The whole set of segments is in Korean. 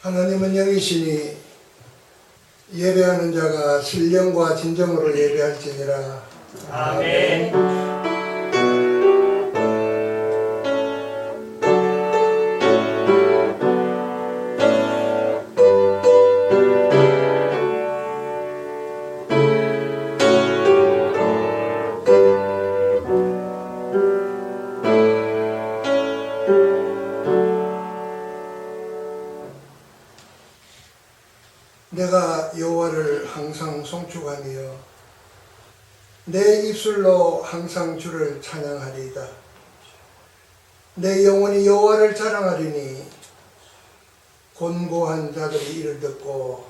하나님은 영이시니 예배하는 자가 신령과 진정으로 예배할지니라. 아멘. 내가 여호와를 항상 송축하며 내 입술로 항상 주를 찬양하리이다. 내 영혼이 여호와를 자랑하리니 곤고한 자들이 이를 듣고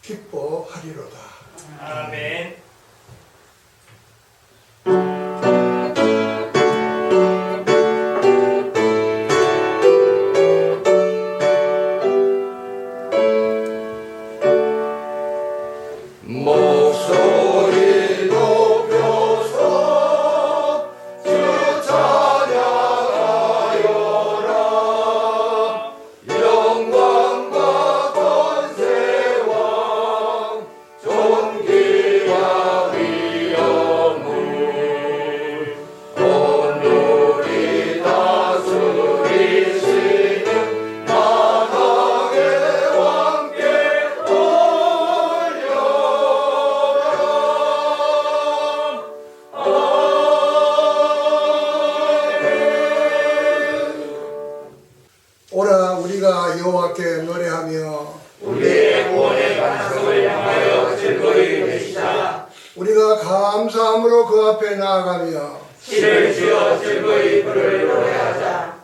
기뻐하리로다. 아멘. 목소리 높여서 주 찬양하여라. 영광과 권세와 존귀와 위엄을 온누리 다스리시는 만왕의 왕께 오라 우리가 여호와께 노래하며 우리의 구원의 반석을 향하여 즐거이 외치자. 우리가 감사함으로 그 앞에 나아가며 신을 지어 즐거이 그를 노래하자.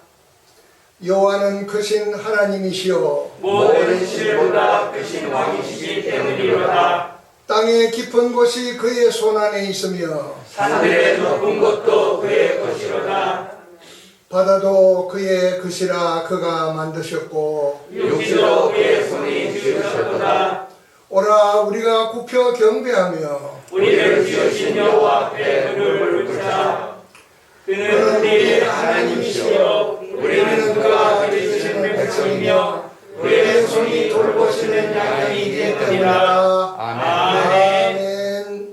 여호와는 크신 하나님이시요 모든 신보다 크신 왕이시기 때문이로다. 땅의 깊은 곳이 그의 손안에 있으며 산들의 높은 곳도 그의 것이로다. 바다도 그의 것이라 그가 만드셨고 육지도 그의 손이 지으셨도다. 오라 우리가 굽혀 경배하며 우리를 지으신 여호와 앞에 무릎을 꿇자. 그는 우리의 하나님이시여 우리는 그가 기르시는 백성이며 그의 손이 돌보시는 양이 되느니라. 아멘.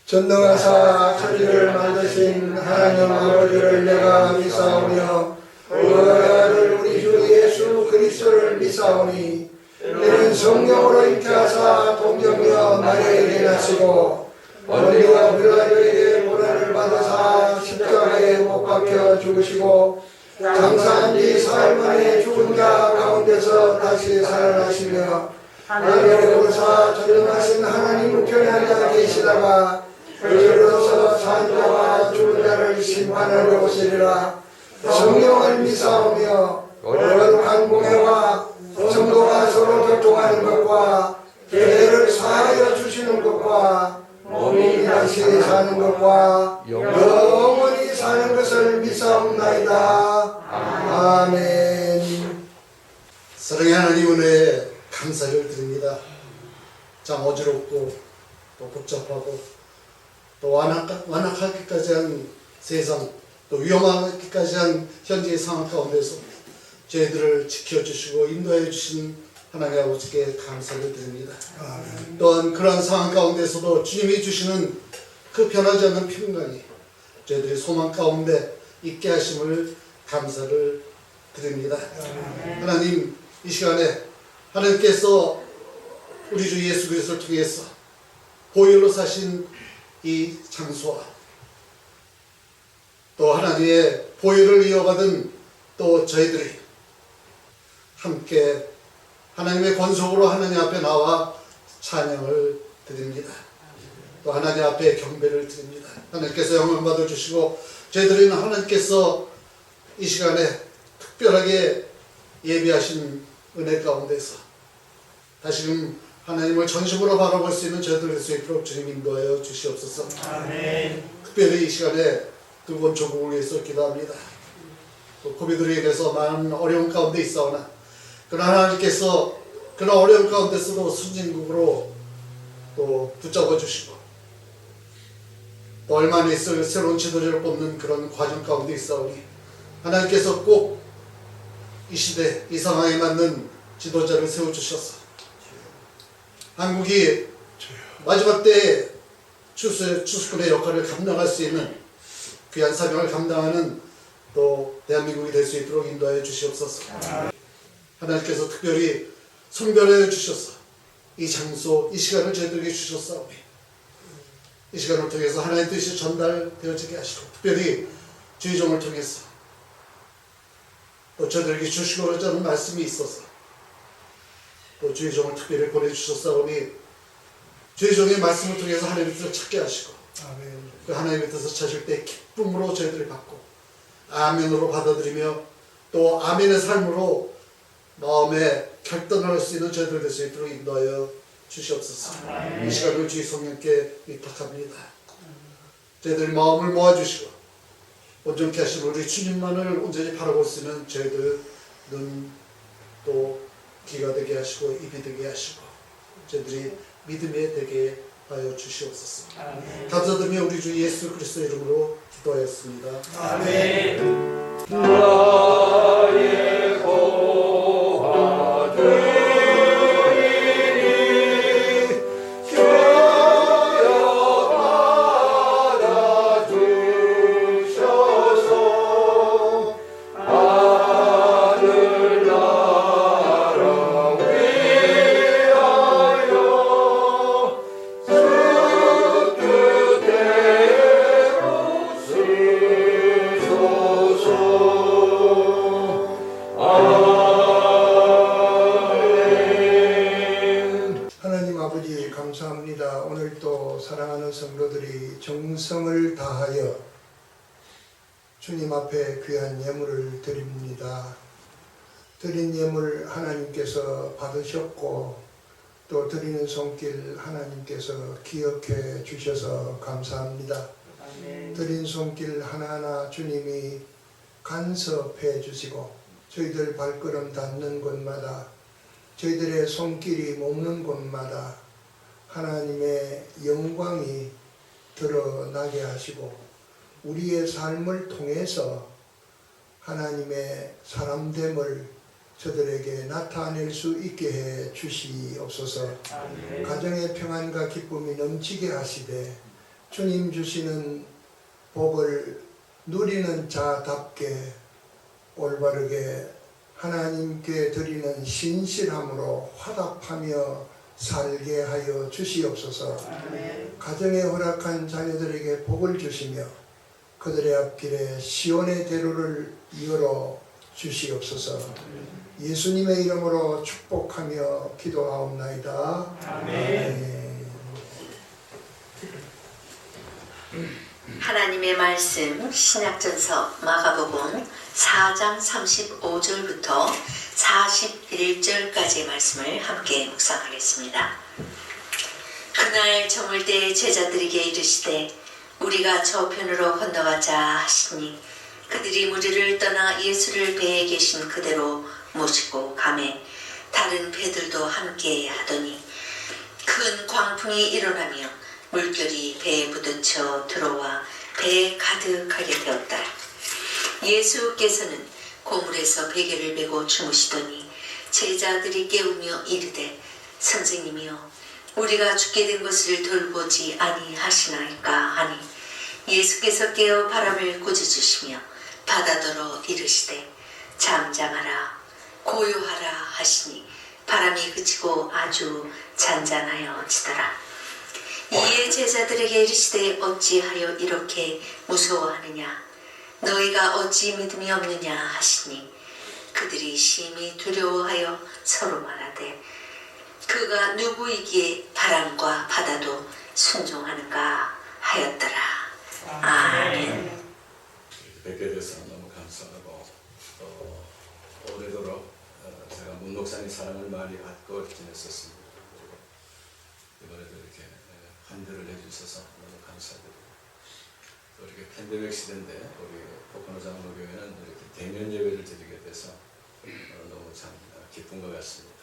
전능하사 천지를 만드신 하나님 아버지를 내가 믿사오며 그 아들 우리 주 예수 그리스도를 믿사오니 이는 성령으로 잉태하사 동정녀 마리아에게 나시고 원리와 빌라도에게 고난을 받으사 십자가에 못 박혀 죽으시고 장사한 지 사흘 만에 죽은 자 가운데서 다시 살아나시며 하늘에 오르사 전능하신 하나님 우편에 앉아 계시다가 그리로서 산 자와 죽은 자를 심판하려 오시리라. 성령을 믿사오며 거룩한 공회와 성도가 서로 교통하는 것과 죄를 사하여 주시는 것과 몸이 다시 사는 것과 영원히 사는 것을 믿사옵나이다. 아멘. 사랑의 하나님 은혜에 감사를 드립니다. 참 어지럽고 또 복잡하고 또 완악하기까지 한 세상, 또 위험하기까지 한 현재의 상황 가운데서 저희들을 지켜주시고 인도해 주신 하나님 아버지께 감사를 드립니다. 아멘. 또한 그러한 상황 가운데서도 주님이 주시는 그 변하지 않는 평강이 저희들의 소망 가운데 있게 하심을 감사를 드립니다. 아멘. 하나님, 이 시간에 하나님께서 우리 주 예수 그리스도를 통해서 보혈로 사신 이 장소와 또 하나님의 보혈을 이어받은 또 저희들이 함께 하나님의 권속으로 하나님 앞에 나와 찬양을 드립니다. 또 하나님 앞에 경배를 드립니다. 하나님께서 영광 받아주시고 저희들은 하나님께서 이 시간에 특별하게 예비하신 은혜 가운데서 다시금 하나님을 전심으로 바라볼 수 있는 저희들 수 있도록 주님 인도하여 주시옵소서. 아멘. 특별히 이 시간에 뜨거운 조국을 위해서 기도합니다. 또 고비들로 인해서 많은 어려운 가운데 있사오나 그러나 하나님께서 그런 어려운 가운데서도 순진국으로 또 붙잡아 주시고 또 얼마 안에 있을 새로운 지도자를 뽑는 그런 과정 가운데 있사오니 하나님께서 꼭 이 시대 이 상황에 맞는 지도자를 세워주셔서 한국이 마지막 때 추수꾼의 역할을 감당할 수 있는 귀한 사명을 감당하는 또 대한민국이 될 수 있도록 인도하여 주시옵소서. 하나님께서 특별히 선별하여 주셔서 이 장소, 이 시간을 저희들에게 주셨사오니 이 시간을 통해서 하나님의 뜻이 전달되어지게 하시고 특별히 주의 종을 통해서 또 저희들에게 주시고자 하는 말씀이 있어서 또 주의 종을 특별히 보내주셨사오니 주의 종의 말씀을 통해서 하나님의 뜻을 찾게 하시고 그 하나님의 뜻을 찾을 때 기쁨으로 저희들을 받고 아멘으로 받아들이며 또 아멘의 삶으로 마음에 결단을 할 수 있는 저희들 될 수 있도록 인도하여 주시옵소서. 이 시간을 주의 성령께 위탁합니다. 저희들 마음을 모아주시고 온전케 하신 우리 주님만을 온전히 바라볼 수 있는 저희들 눈 또 귀가 되게 하시고 입이 되게 하시고 저희들이 믿음에 되게 하여 주시옵소서. 감사드리며 우리 주 예수 그리스도 이름으로 기도하였습니다. 아멘. 나의 고아 되리니 주여 받아주셔서 하늘나라 위하여 주 뜻대로 쓰소서. 아멘. 하나님 아버지 감사합니다. 오늘 또 사랑하는 성도들이 정성을 다하여 주님 앞에 귀한 예물을 드립니다. 드린 예물 하나님께서 받으셨고 또 드리는 손길 하나님께서 기억해 주셔서 감사합니다. 드린 손길 하나하나 주님이 간섭해 주시고 저희들 발걸음 닿는 곳마다 저희들의 손길이 머무는 곳마다 하나님의 영광이 드러나게 하시고 우리의 삶을 통해서 하나님의 사람됨을 저들에게 나타낼 수 있게 해 주시옵소서. 가정의 평안과 기쁨이 넘치게 하시되 주님 주시는 복을 누리는 자답게 올바르게 하나님께 드리는 신실함으로 화답하며 살게 하여 주시옵소서. 가정에 허락한 자녀들에게 복을 주시며 그들의 앞길에 시온의 대로를 열어 주시옵소서. 예수님의 이름으로 축복하며 기도하옵나이다. 아멘. 하나님의 말씀 신약전서 마가복음 4장 35절부터 41절까지의 말씀을 함께 묵상하겠습니다. 그날 저물 때 제자들에게 이르시되 우리가 저편으로 건너가자 하시니 그들이 무리를 떠나 예수를 배에 계신 그대로 모시고 가매 다른 배들도 함께 하더니 큰 광풍이 일어나며 물결이 배에 부딪혀 들어와 배에 가득하게 되었다. 예수께서는 고물에서 베개를 메고 주무시더니 제자들이 깨우며 이르되 선생님이여 우리가 죽게 된 것을 돌보지 아니하시나이까 하니 예수께서 깨어 바람을 꾸짖으시며 바다더러 이르시되 잠잠하라 고요하라 하시니 바람이 그치고 아주 잔잔하여 지더라. 이에 제자들에게 이르시되 어찌하여 이렇게 무서워하느냐 너희가 어찌 믿음이 없느냐 하시니 그들이 심히 두려워하여 서로 말하되 그가 누구이기에 바람과 바다도 순종하는가 하였더라. 아멘. 뵙게 돼서 너무 감사하고 오래도록 제가 문 목사님 사랑을 많이 받고 지냈었습니다. 그리고 이번에도 이렇게 환대를 해주셔서 너무 감사드리고 또 이렇게 팬데믹 시대인데 우리 포커노 장로교회는 이렇게 대면 예배를 드리게 돼서 너무 참 기쁜 것 같습니다.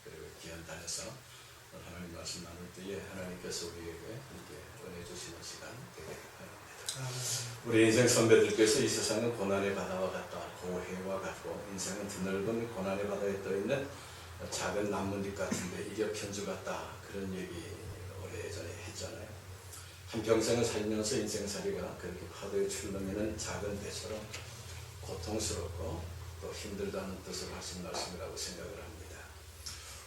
그리고 귀한 단에서 하나님 말씀 나눌 때에 하나님께서 우리에게 이렇게 은혜 주시는 시간 되게 바랍니다. 우리 인생 선배들께서 이 세상은 고난의 바다와 같다, 고해와 같고 인생은 드넓은 고난의 바다에 떠있는 작은 나뭇잎 같은데 이게 편주 같다, 그런 얘기 오래전에 했잖아요. 한평생을 살면서 인생살이가 그렇게 파도에 출렁이는 작은 배처럼 고통스럽고 또 힘들다는 뜻을 하신 말씀이라고 생각을 합니다.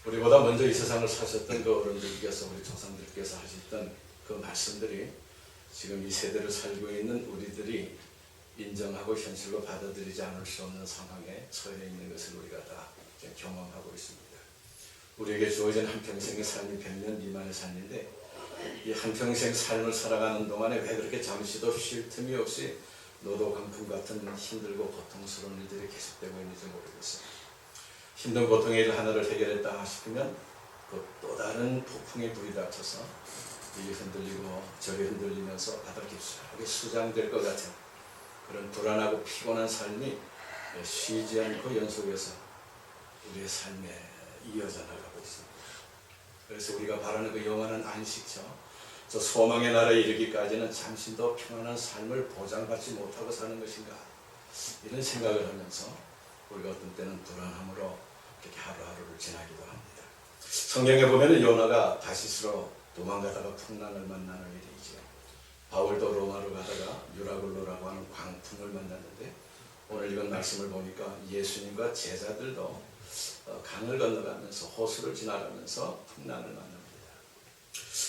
우리보다 먼저 이 세상을 사셨던 그 어른들께서, 우리 조상들께서 하셨던 그 말씀들이 지금 이 세대를 살고 있는 우리들이 인정하고 현실로 받아들이지 않을 수 없는 상황에 처해 있는 것을 우리가 다 경험하고 있습니다. 우리에게 주어진 한평생의 삶이 100년 미만의 삶인데 이 한평생 삶을 살아가는 동안에 왜 그렇게 잠시도 쉴 틈이 없이 노도 강풍 같은 힘들고 고통스러운 일들이 계속되고 있는지 모르겠어요. 힘든 고통의 일 하나를 해결했다 싶으면 그 또 다른 폭풍의 불이 닥쳐서 이 흔들리고 저리 흔들리면서 바닥 깊숙하게 수장될 것 같은 그런 불안하고 피곤한 삶이 쉬지 않고 연속해서 우리의 삶에 이어져 나가고 있습니다. 그래서 우리가 바라는 그 영원한 안식처, 저 소망의 나라에 이르기까지는 잠시 더 평안한 삶을 보장받지 못하고 사는 것인가, 이런 생각을 하면서 우리가 어떤 때는 불안함으로 이렇게 하루하루를 지나기도 합니다. 성경에 보면 요나가 다시스로 도망가다가 풍랑을 만나는 일이 있죠. 바울도 로마로 가다가 유라굴로라고 하는 광풍을 만났는데 오늘 이건 말씀을 보니까 예수님과 제자들도 강을 건너가면서 호수를 지나가면서 풍랑을 만납니다.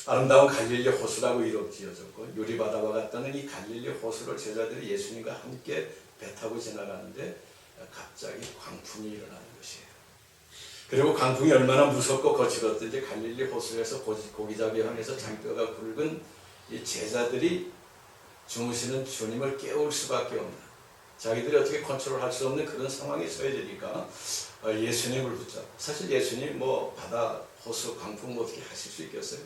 아름다운 갈릴리 호수라고 이름 지어졌고 유리바다와 같다는 이 갈릴리 호수를 제자들이 예수님과 함께 배 타고 지나가는데 갑자기 광풍이 일어나는 것이에요. 그리고 광풍이 얼마나 무섭고 거칠었든지 갈릴리 호수에서 고기잡이 하면서 장뼈가 굵은 이 제자들이 주무시는 주님을 깨울 수밖에 없는, 자기들이 어떻게 컨트롤할 수 없는 그런 상황에 처해지니까 예수님을 붙잡고, 사실 예수님 뭐 바다, 호수, 광풍 어떻게 하실 수 있겠어요?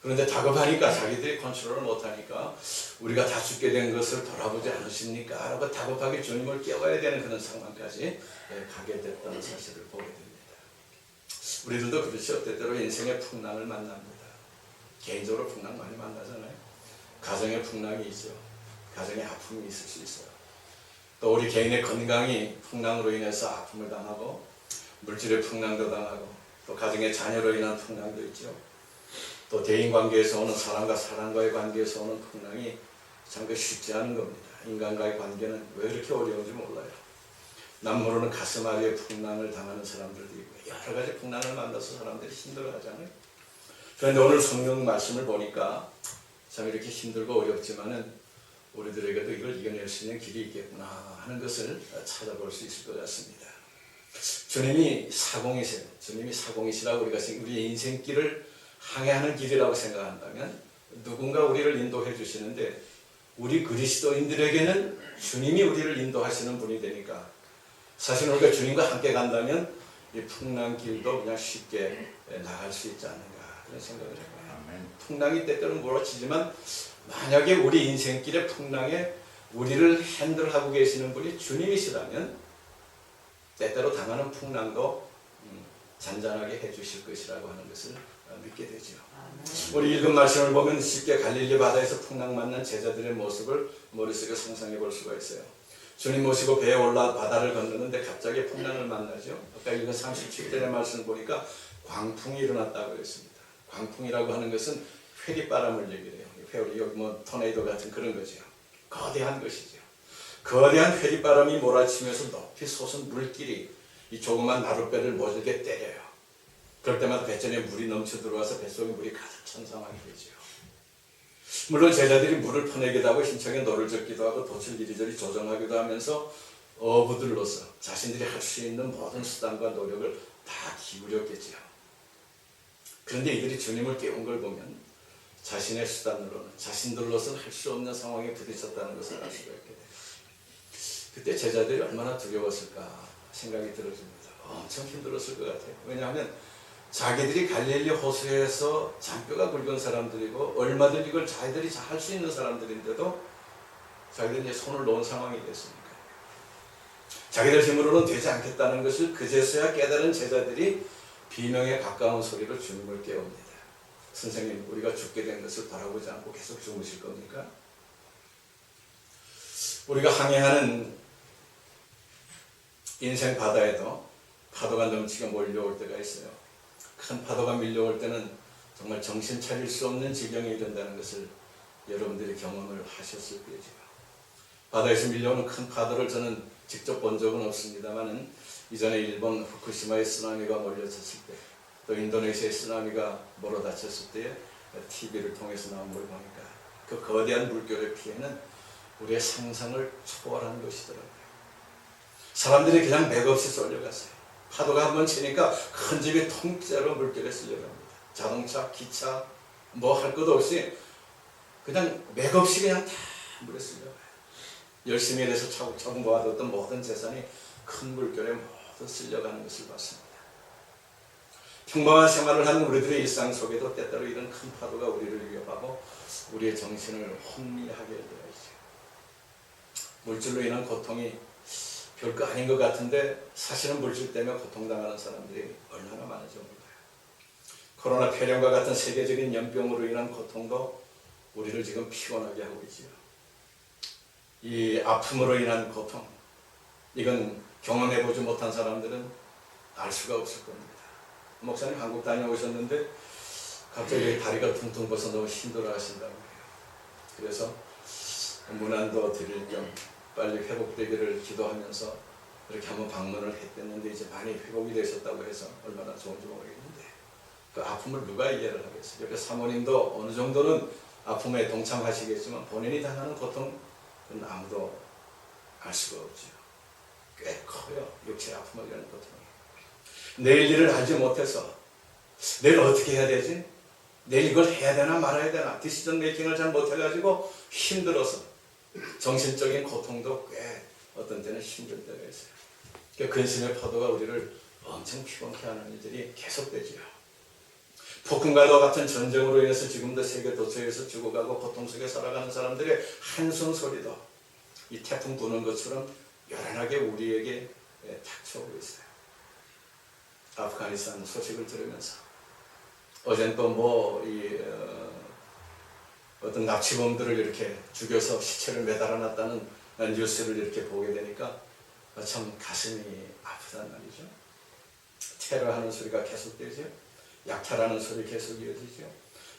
그런데 다급하니까, 자기들이 컨트롤을 못하니까 우리가 다 죽게 된 것을 돌아보지 않으십니까? 라고 다급하게 주님을 깨워야 되는 그런 상황까지 가게 됐다는 사실을 보게 됩니다. 우리들도 그렇죠. 때때로 인생의 풍랑을 만납니다. 개인적으로 풍랑 많이 만나잖아요. 가정의 풍랑이 있죠. 가정의 아픔이 있을 수 있어요. 또 우리 개인의 건강이 풍랑으로 인해서 아픔을 당하고, 물질의 풍랑도 당하고, 또 가정의 자녀로 인한 풍랑도 있죠. 또 대인관계에서 오는, 사람과 사람과의 관계에서 오는 풍랑이 참 쉽지 않은 겁니다. 인간과의 관계는 왜 이렇게 어려운지 몰라요. 남 모르는 가슴 아래에 풍랑을 당하는 사람들도 있고, 여러 가지 풍랑을 만나서 사람들이 힘들어하잖아요. 그런데 오늘 성경 말씀을 보니까 참 이렇게 힘들고 어렵지만은 우리들에게도 이걸 이겨낼 수 있는 길이 있겠구나 하는 것을 찾아볼 수 있을 것 같습니다. 주님이 사공이세요. 주님이 사공이시라고 우리가 우리 인생길을 항해하는 길이라고 생각한다면 누군가 우리를 인도해 주시는데, 우리 그리스도인들에게는 주님이 우리를 인도하시는 분이 되니까 사실 우리가 주님과 함께 간다면 이 풍랑길도 그냥 쉽게 나갈 수 있지 않는가, 그런 생각을 해봐요. 풍랑이 때때로는 몰아치지만 만약에 우리 인생길의 풍랑에 우리를 핸들하고 계시는 분이 주님이시라면 때때로 당하는 풍랑도 잔잔하게 해주실 것이라고 하는 것을 믿게 되죠. 우리 읽은 말씀을 보면 쉽게 갈릴리 바다에서 풍랑 만난 제자들의 모습을 머릿속에 상상해 볼 수가 있어요. 주님 모시고 배에 올라 바다를 건너는데 갑자기 풍랑을 만나죠. 아까 읽은 37절의 말씀을 보니까 광풍이 일어났다고 했습니다. 광풍이라고 하는 것은 회리바람을 얘기해요. 회오리, 뭐 토네이도 같은 그런 거죠. 거대한 것이죠. 거대한 회리바람이 몰아치면서 높이 솟은 물길이 이 조그만 나룻배를 모질게 때려요. 그럴 때마다 배전에 물이 넘쳐 들어와서 뱃속에 물이 가득 찬 상황이 되죠. 물론 제자들이 물을 퍼내기도 하고 힘차게 노를 젓기도 하고 돛을 이리저리 조정하기도 하면서 어부들로서 자신들이 할 수 있는 모든 수단과 노력을 다 기울였겠지요. 그런데 이들이 주님을 깨운 걸 보면 자신의 수단으로는, 자신들로서는 할 수 없는 상황에 부딪혔다는 것을 알 수가 있게 돼요. 그때 제자들이 얼마나 두려웠을까 생각이 들어집니다. 엄청 힘들었을 것 같아요. 왜냐하면 자기들이 갈릴리 호수에서 잔뼈가 굵은 사람들이고 얼마든지 이걸 자기들이 할 수 있는 사람들인데도 자기들이 이제 손을 놓은 상황이 됐으니까 자기들 힘으로는 되지 않겠다는 것을 그제서야 깨달은 제자들이 비명에 가까운 소리로 주님을 깨웁니다. 선생님, 우리가 죽게 된 것을 바라보지 않고 계속 주무실 겁니까? 우리가 항해하는 인생 바다에도 파도가 넘치게 몰려올 때가 있어요. 큰 파도가 밀려올 때는 정말 정신 차릴 수 없는 지경에 이른다는 것을 여러분들이 경험을 하셨을 거죠. 바다에서 밀려오는 큰 파도를 저는 직접 본 적은 없습니다만은 이전에 일본 후쿠시마의 쓰나미가 몰려쳤을 때, 또 인도네시아의 쓰나미가 몰아닥쳤을 때에 TV를 통해서 나온 걸 보니까 그 거대한 물결의 피해는 우리의 상상을 초월하는 것이더라고요. 사람들이 그냥 맥없이 쏠려갔어요. 파도가 한번 치니까 큰 집이 통째로 물결에 쓸려갑니다. 자동차, 기차, 뭐 할 것도 없이 그냥 맥없이 그냥 다 물에 쓸려가요. 열심히 일해서 차곡차곡 모아뒀던 모든 재산이 큰 물결에 모두 쓸려가는 것을 봤습니다. 평범한 생활을 하는 우리들의 일상 속에도 때때로 이런 큰 파도가 우리를 위협하고 우리의 정신을 혼미하게 할 때가 있어요. 물질로 인한 고통이 별거 아닌 것 같은데 사실은 물질 때문에 고통당하는 사람들이 얼마나 많은지 몰라요. 코로나 폐렴과 같은 세계적인 연병으로 인한 고통도 우리를 지금 피곤하게 하고 있지요. 이 아픔으로 인한 고통, 이건 경험해보지 못한 사람들은 알 수가 없을 겁니다. 목사님 한국 다녀오셨는데 갑자기 다리가 퉁퉁 벗어 너무 힘들어 하신다고 해요. 그래서 문안도 드릴 겸 빨리 회복되기를 기도하면서 이렇게 한번 방문을 했댔는데 이제 많이 회복이 되셨다고 해서 얼마나 좋은지 모르겠는데 그 아픔을 누가 이해를 하겠어요. 옆에 사모님도 어느 정도는 아픔에 동참하시겠지만 본인이 당하는 고통은 아무도 알 수가 없죠. 꽤 커요. 육체 아픔을 이런 고통이. 내일 일을 알지 못해서 내일 어떻게 해야 되지? 내일 이걸 해야 되나 말아야 되나 디시전 메이킹을 잘 못해가지고 힘들어서 정신적인 고통도 꽤 어떤 때는 힘들 때가 있어요. 그러니까 근심의 파도가 우리를 엄청 피곤케 하는 일들이 계속되지요. 폭풍과도 같은 전쟁으로 인해서 지금도 세계 도처에서 죽어가고 고통 속에 살아가는 사람들의 한숨 소리도 이 태풍 부는 것처럼 요란하게 우리에게 닥쳐오고 있어요. 아프가니스탄 소식을 들으면서 어젠 또 어떤 납치범들을 이렇게 죽여서 시체를 매달아 놨다는 뉴스를 이렇게 보게 되니까 참 가슴이 아프단 말이죠. 테러하는 소리가 계속되죠. 약탈하는 소리 계속 이어지죠.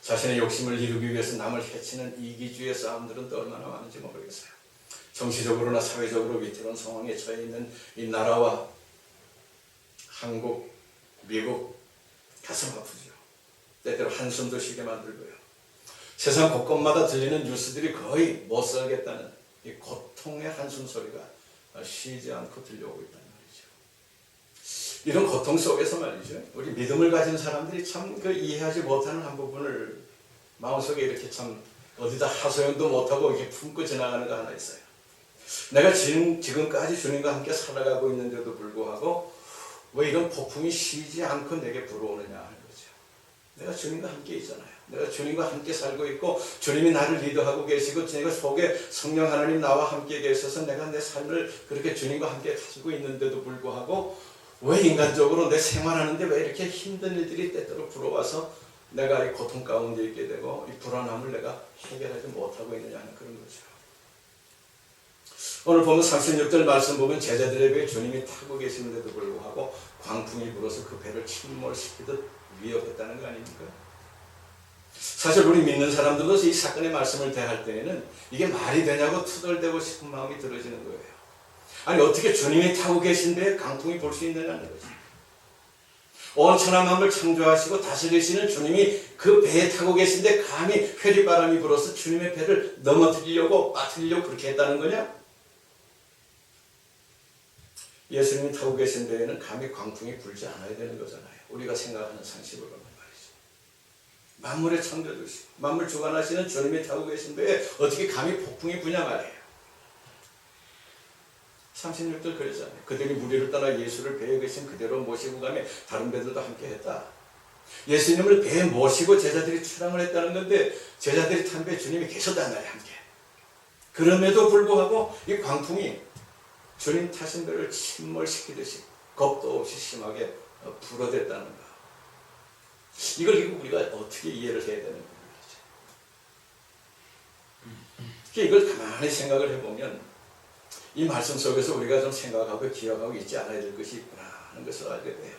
자신의 욕심을 이루기 위해서 남을 해치는 이기주의 싸움들은 또 얼마나 많은지 모르겠어요. 정치적으로나 사회적으로 위태로운 상황에 처해 있는 이 나라와 한국, 미국 가슴 아프죠. 때때로 한숨도 쉬게 만들고요. 세상 곳곳마다 들리는 뉴스들이 거의 못 살겠다는 이 고통의 한숨 소리가 쉬지 않고 들려오고 있다는 말이죠. 이런 고통 속에서 말이죠. 우리 믿음을 가진 사람들이 참 그 이해하지 못하는 한 부분을 마음속에 이렇게 참 어디다 하소연도 못하고 이렇게 품고 지나가는 거 하나 있어요. 내가 지금까지 주님과 함께 살아가고 있는데도 불구하고 왜 이런 폭풍이 쉬지 않고 내게 불어오느냐 하는 거죠. 내가 주님과 함께 있잖아요. 내가 주님과 함께 살고 있고 주님이 나를 리더하고 계시고 내가 속에 성령 하나님 나와 함께 계셔서 내가 내 삶을 그렇게 주님과 함께 가지고 있는데도 불구하고 왜 인간적으로 내 생활하는데 왜 이렇게 힘든 일들이 때때로 불어와서 내가 이 고통 가운데 있게 되고 이 불안함을 내가 해결하지 못하고 있느냐 하는 그런 거죠. 오늘 보면 36절 말씀 보면 제자들의 배에 주님이 타고 계시는데도 불구하고 광풍이 불어서 그 배를 침몰시키듯 위협했다는 거 아닙니까? 사실 우리 믿는 사람들도 이 사건의 말씀을 대할 때에는 이게 말이 되냐고 투덜대고 싶은 마음이 들어지는 거예요. 아니 어떻게 주님이 타고 계신 배에 강풍이 불 수 있느냐는 거죠. 온 천하 만물 창조하시고 다스리시는 주님이 그 배에 타고 계신데 감히 회리바람이 불어서 주님의 배를 넘어뜨리려고 빠뜨리려고 그렇게 했다는 거냐? 예수님이 타고 계신 배에는 감히 광풍이 불지 않아야 되는 거잖아요. 우리가 생각하는 상식으로는 말이죠. 만물의 창조주시고 만물 주관하시는 주님이 타고 계신 배에 어떻게 감히 폭풍이 부냐 말이에요. 36절 그러잖아요. 그들이 무리를 떠나 예수를 배에 계신 그대로 모시고 가며 다른 배들도 함께 했다. 예수님을 배에 모시고 제자들이 출항을 했다는 건데 제자들이 탄 배에 주님이 계셨단 말이에요. 함께. 그럼에도 불구하고 이 광풍이 주님 타신 배를 침몰시키듯이 겁도 없이 심하게 불어댔다는 거. 이걸 우리가 어떻게 이해를 해야 되는 거죠? 이걸 가만히 생각을 해보면 이 말씀 속에서 우리가 좀 생각하고 기억하고 있지 않아야 될 것이 있구나 하는 것을 알게 돼요.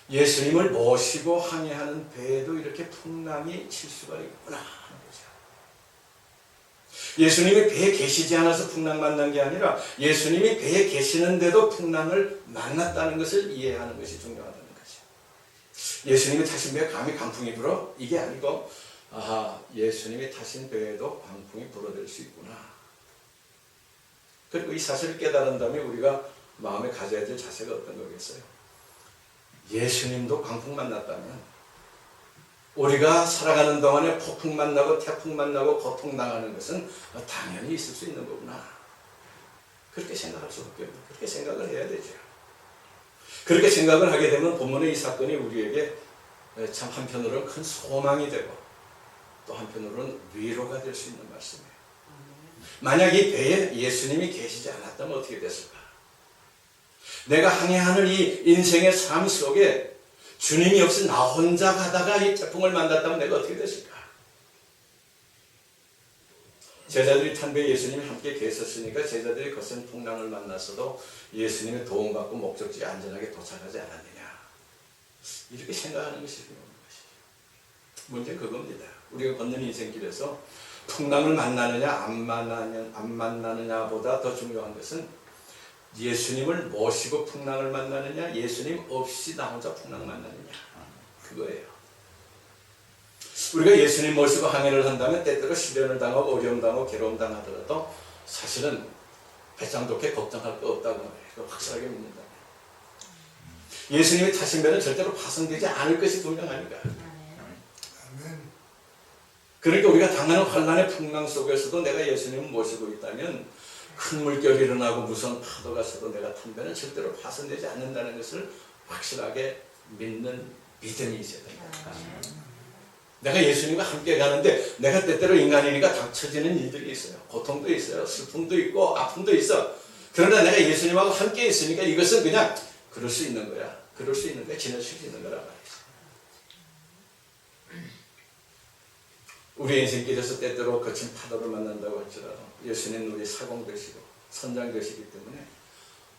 예수님을 모시고 항해하는 배에도 이렇게 풍랑이 칠 수가 있구나 하는 거죠. 예수님이 배에 계시지 않아서 풍랑 만난 게 아니라 예수님이 배에 계시는데도 풍랑을 만났다는 것을 이해하는 것이 중요하다는 거죠. 예수님이 타신 배에 감히 강풍이 불어? 이게 아니고 아하, 예수님이 타신 배에도 강풍이 불어댈 수 있구나. 그리고 이 사실을 깨달은 다음에 우리가 마음에 가져야 될 자세가 어떤 거겠어요? 예수님도 강풍 만났다면 우리가 살아가는 동안에 폭풍 만나고 태풍 만나고 고통당하는 것은 당연히 있을 수 있는 거구나. 그렇게 생각할 수밖에 없는, 그렇게 생각을 해야 되죠. 그렇게 생각을 하게 되면 본문의 이 사건이 우리에게 참 한편으로는 큰 소망이 되고 또 한편으로는 위로가 될 수 있는 말씀이에요. 만약 이 배에 예수님이 계시지 않았다면 어떻게 됐을까? 내가 항해하는 이 인생의 삶 속에 주님이 없이 나 혼자 가다가 이 태풍을 만났다면 내가 어떻게 됐을까? 제자들이 탄 배에 예수님이 함께 계셨으니까 제자들이 거센 풍랑을 만났어도 예수님의 도움받고 목적지에 안전하게 도착하지 않았느냐. 이렇게 생각하는 것이 중요한 것이죠. 문제는 그겁니다. 우리가 걷는 인생길에서 풍랑을 만나느냐 안 만나느냐보다 더 중요한 것은 예수님을 모시고 풍랑을 만나느냐 예수님 없이 나 혼자 풍랑 만나느냐 그거예요. 우리가 예수님 모시고 항해를 한다면 때때로 시련을 당하고 어려움 당하고 괴로움 당하더라도 사실은 배짱 좋게 걱정할 거 없다고 말해요. 확실하게 믿는다. 예수님이 타신 배는 절대로 파손되지 않을 것이 분명하니까. 그러니까 우리가 당하는 환난의 풍랑 속에서도 내가 예수님을 모시고 있다면 큰 물결이 일어나고 무서운 파도가 서도 내가 탄 배는 절대로 파손되지 않는다는 것을 확실하게 믿는 믿음이 있어야 된다. 내가 예수님과 함께 가는데 내가 때때로 인간이니까 닥쳐지는 일들이 있어요. 고통도 있어요. 슬픔도 있고 아픔도 있어. 그러나 내가 예수님하고 함께 있으니까 이것은 그냥 그럴 수 있는 거야. 그럴 수 있는 거야. 지나칠 수 있는 거란 말이죠. 우리 인생길에서 때때로 거친 파도를 만난다고 할지라도 예수님은 우리 사공 되시고 선장 되시기 때문에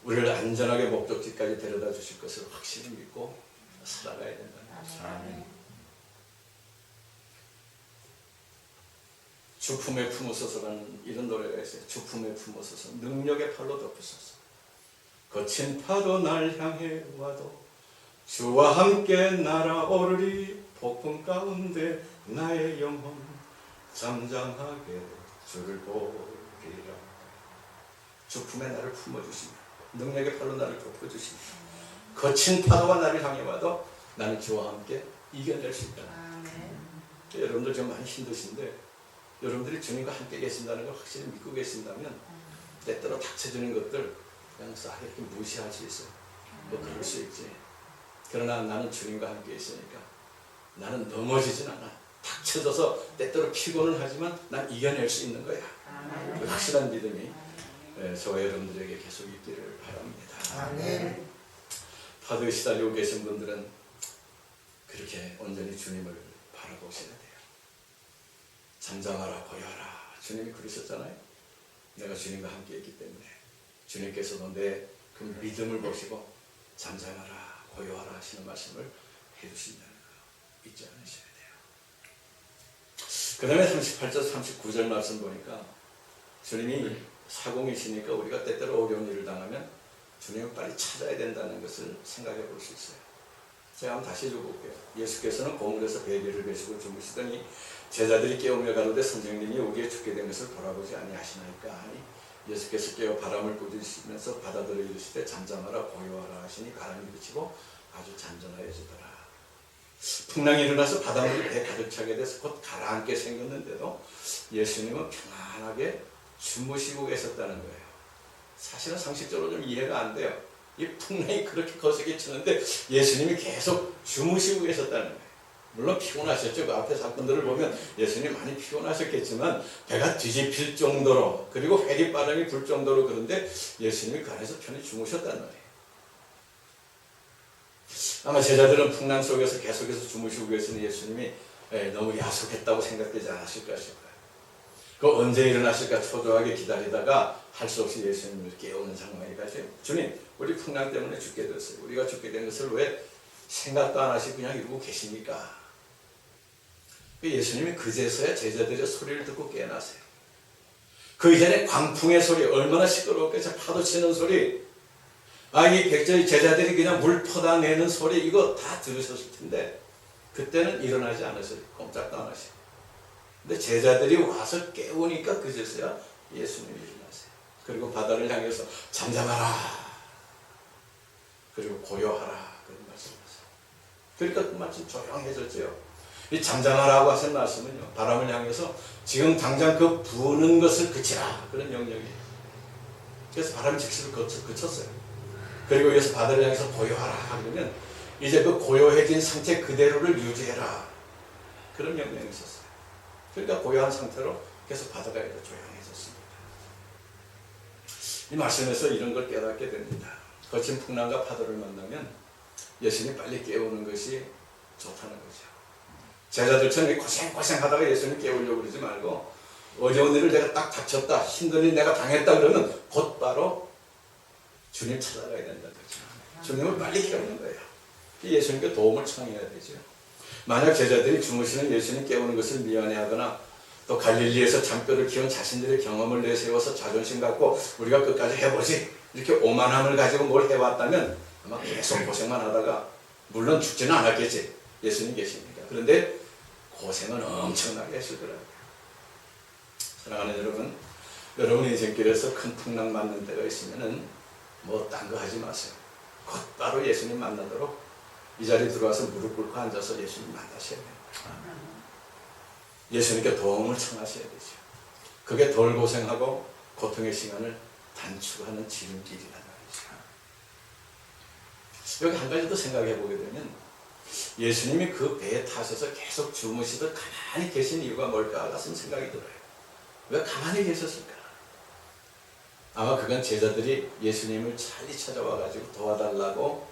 우리를 안전하게 목적지까지 데려다 주실 것을 확실히 믿고 살아가야 된다는 거죠. 주품에 품으소서라는 이런 노래가 있어요. 주품에 품으소서 능력의 팔로 덮으소서. 거친 파도 날 향해 와도 주와 함께 날아오르리. 폭풍 가운데 나의 영혼 잠잠하게 주를 보리라. 주품에 나를 품어주시며 능력의 팔로 나를 덮어주시며 거친 파도가 나를 향해 와도 나는 주와 함께 이겨낼 수 있다. 여러분들 좀 많이 힘드신데 여러분들이 주님과 함께 계신다는 걸 확실히 믿고 계신다면 때때로 닥쳐지는 것들 그냥 싹 이렇게 무시할 수 있어요. 뭐 그럴 수 있지. 그러나 나는 주님과 함께 있으니까 나는 넘어지진 않아. 닥쳐져서 때때로 피곤은 하지만 난 이겨낼 수 있는 거야. 그 확실한 믿음이 저와 여러분들에게 계속 있기를 바랍니다. 아멘. 파도에 시달리고 계신 분들은 그렇게 온전히 주님을 바라보셔야 돼요. 잠잠하라 고요하라. 주님이 그러셨잖아요. 내가 주님과 함께 있기 때문에 주님께서도 내 그 믿음을 보시고 잠잠하라 고요하라 하시는 말씀을 해주신다는 거 잊지 않으셔야 돼요. 그 다음에 38절 39절 말씀 보니까 주님이 사공이시니까 우리가 때때로 어려운 일을 당하면 주님을 빨리 찾아야 된다는 것을 생각해 볼 수 있어요. 제가 한번 다시 읽어볼게요. 예수께서는 고물에서 배기를 베시고 주무시더니 제자들이 깨우며 가로되 선생님이 우리의 죽게 된 것을 돌아보지 아니하시나이까 하니 예수께서 깨어 바람을 꾸짖으시면서 바다들을 이르시되 잠잠하라 고요하라 하시니 바람이 그치고 아주 잔잔하여지더라. 풍랑이 일어나서 바닷물이 배 가득 차게 돼서 곧 가라앉게 생겼는데도 예수님은 편안하게 주무시고 계셨다는 거예요. 사실은 상식적으로 좀 이해가 안 돼요. 이 풍랑이 그렇게 거세게 치는데 예수님이 계속 주무시고 계셨다는 거예요. 물론 피곤하셨죠. 그 앞에 사건들을 보면 예수님 많이 피곤하셨겠지만 배가 뒤집힐 정도로 그리고 회리바람이 불 정도로 그런데 예수님이 그 안에서 편히 주무셨다는 거예요. 아마 제자들은 풍랑 속에서 계속해서 주무시고 계시는 예수님이 너무 야속했다고 생각되지 않았을까 싶어요. 그 언제 일어나실까 초조하게 기다리다가 할 수 없이 예수님을 깨우는 상황에 가죠. 주님, 우리 풍랑 때문에 죽게 됐어요. 우리가 죽게 된 것을 왜 생각도 안 하시고 그냥 이러고 계십니까? 예수님이 그제서야 제자들의 소리를 듣고 깨어나세요. 그 이전에 광풍의 소리, 얼마나 시끄럽게 파도 치는 소리, 이 백절이 제자들이 그냥 물 퍼다내는 소리, 이거 다 들으셨을 텐데 그때는 일어나지 않으세요. 꼼짝도 안 하시고. 근데 제자들이 와서 깨우니까 그제서야 예수님이 일어나세요. 그리고 바다를 향해서 잠잠하라, 그리고 고요하라, 그런 말씀하세요. 그러니까 그 마침 조용해졌죠. 이 잠잠하라고 하신 말씀은요, 바람을 향해서 지금 당장 그 부는 것을 그치라, 그런 명령이에요. 그래서 바람이 즉시 그쳤어요. 그리고 여기서 바다를 향해서 고요하라 그러면 이제 그 고요해진 상태 그대로를 유지해라, 그런 명령이 있었어요. 그러니까 고요한 상태로 계속 바다가 조용해졌습니다. 이 말씀에서 이런 걸 깨닫게 됩니다. 거친 풍랑과 파도를 만나면 예수님 빨리 깨우는 것이 좋다는 거죠. 제자들처럼 고생하다가 예수님 깨우려고 그러지 말고, 어려운 일을 내가 딱 닥쳤다, 힘든 일 내가 당했다 그러면 곧바로 주님 찾아가야 된다는 거죠. 주님을 빨리 깨우는 거예요. 예수님께 도움을 청해야 되죠. 만약 제자들이 주무시는 예수님 깨우는 것을 미안해하거나 또 갈릴리에서 잔뼈를 키운 자신들의 경험을 내세워서 자존심 갖고 우리가 끝까지 해보지, 이렇게 오만함을 가지고 뭘 해왔다면 아마 계속 고생만 하다가, 물론 죽지는 않았겠지, 예수님 계십니까? 그런데 고생은 엄청나게 했을 거라고요. 사랑하는 여러분, 여러분 인생길에서 큰 풍랑 맞는 때가 있으면은 뭐 딴 거 하지 마세요. 곧바로 예수님 만나도록 이 자리에 들어와서 무릎 꿇고 앉아서 예수님 만나셔야 돼요. 예수님께 도움을 청하셔야 되죠. 그게 덜 고생하고 고통의 시간을 단축하는 지름길이라는 말이죠. 여기 한 가지 더 생각해 보게 되면, 예수님이 그 배에 타셔서 계속 주무시듯 가만히 계신 이유가 뭘까 같은 생각이 들어요. 왜 가만히 계셨을까? 아마 그건 제자들이 예수님을 빨리 찾아와 가지고 도와달라고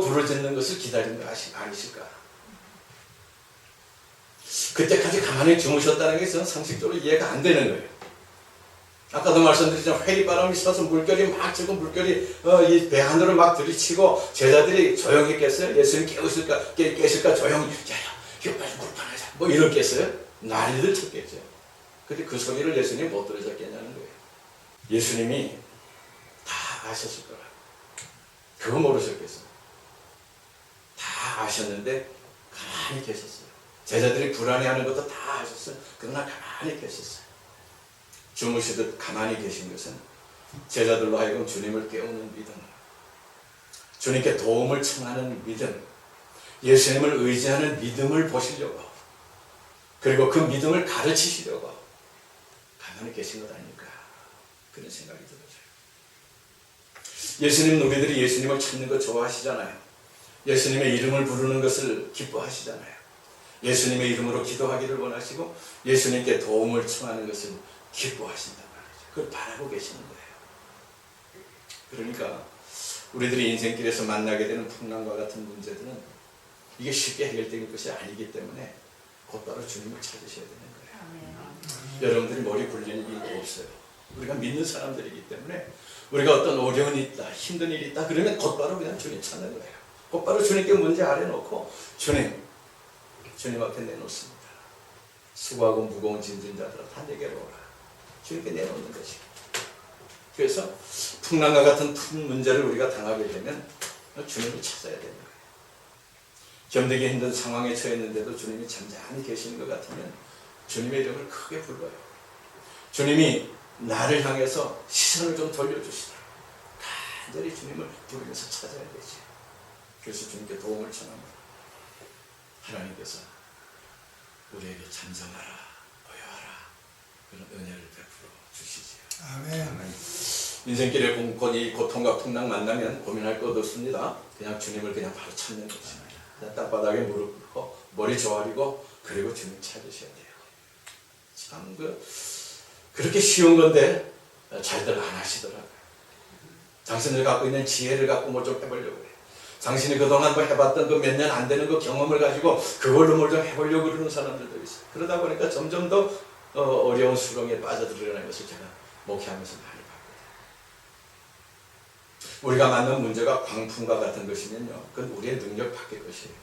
부르짖는 것을 기다린 거 아니실까? 그때까지 가만히 주무셨다는 게 저는 상식적으로 이해가 안 되는 거예요. 아까도 말씀드렸지만 회리바람이 있어서 물결이 막 치고 물결이 이 배 안으로 막 들이치고 제자들이 조용히 깼어요? 예수님 깨실까 조용히, 이거 빨리 물 빠르자, 뭐 이렇겠어요? 난리들 쳤겠죠. 근데 그 소리를 예수님이 못 들으셨겠냐는 거예요. 예수님이 다 아셨을 거라. 그거 모르셨겠어요. 다 아셨는데 가만히 계셨어요. 제자들이 불안해하는 것도 다 아셨어요. 그러나 가만히 계셨어요. 주무시듯 가만히 계신 것은 제자들로 하여금 주님을 깨우는 믿음, 주님께 도움을 청하는 믿음, 예수님을 의지하는 믿음을 보시려고, 그리고 그 믿음을 가르치시려고 가만히 계신 것 아닐까, 그런 생각이 들어요. 예수님 우리들이 예수님을 찾는 것 좋아하시잖아요. 예수님의 이름을 부르는 것을 기뻐하시잖아요. 예수님의 이름으로 기도하기를 원하시고 예수님께 도움을 청하는 것을 기뻐하신단 말이죠. 그걸 바라고 계시는 거예요. 그러니까 우리들이 인생길에서 만나게 되는 풍랑과 같은 문제들은 이게 쉽게 해결될 것이 아니기 때문에 곧바로 주님을 찾으셔야 되는 거예요. 여러분들이 머리 굴릴 일도 없어요. 우리가 믿는 사람들이기 때문에 우리가 어떤 어려운 일이 있다, 힘든 일이 있다 그러면 곧바로 그냥 주님 찾는 거예요. 곧바로 주님께 문제 아래놓고 주님 앞에 내놓습니다. 수고하고 무거운 짐진 자들아 다 내게로 오라. 주님께 내놓는 것이. 그래서 풍랑과 같은 큰 문제를 우리가 당하게 되면 주님을 찾아야 되는 거예요. 견디기 힘든 상황에 처했는데도 주님이 잠잠히 계시는 것 같으면 주님의 이름을 크게 불러요. 주님이 나를 향해서 시선을 좀 돌려주시더라. 간절히 주님을 부르면서 찾아야 되지. 그래서 주님께 도움을 청합니다. 하나님께서 우리에게 잠잠하라, 고요하라, 그런 은혜를 베풀어 주시지요. 아멘. 인생길에 이 고통과 풍랑 만나면 고민할 것 없습니다. 그냥 주님을 그냥 바로 찾는 것입니다. 그냥 땅바닥에 무릎 꿇고 머리 조아리고 그리고 주님 찾으셔야 돼요. 참 그렇게 쉬운 건데 잘들 안 하시더라고요. 당신들 갖고 있는 지혜를 갖고 뭐 좀 해보려고 해요. 당신이 그동안 뭐 해봤던 그 몇 년 안 되는 그 경험을 가지고 그걸로 뭘 좀 해보려고 그러는 사람들도 있어요. 그러다 보니까 점점 더 어려운 수렁에 빠져들어가는 것을 제가 목회하면서 많이 봤거든요. 우리가 만난 문제가 광풍과 같은 것이면요, 그건 우리의 능력 밖의 것이에요.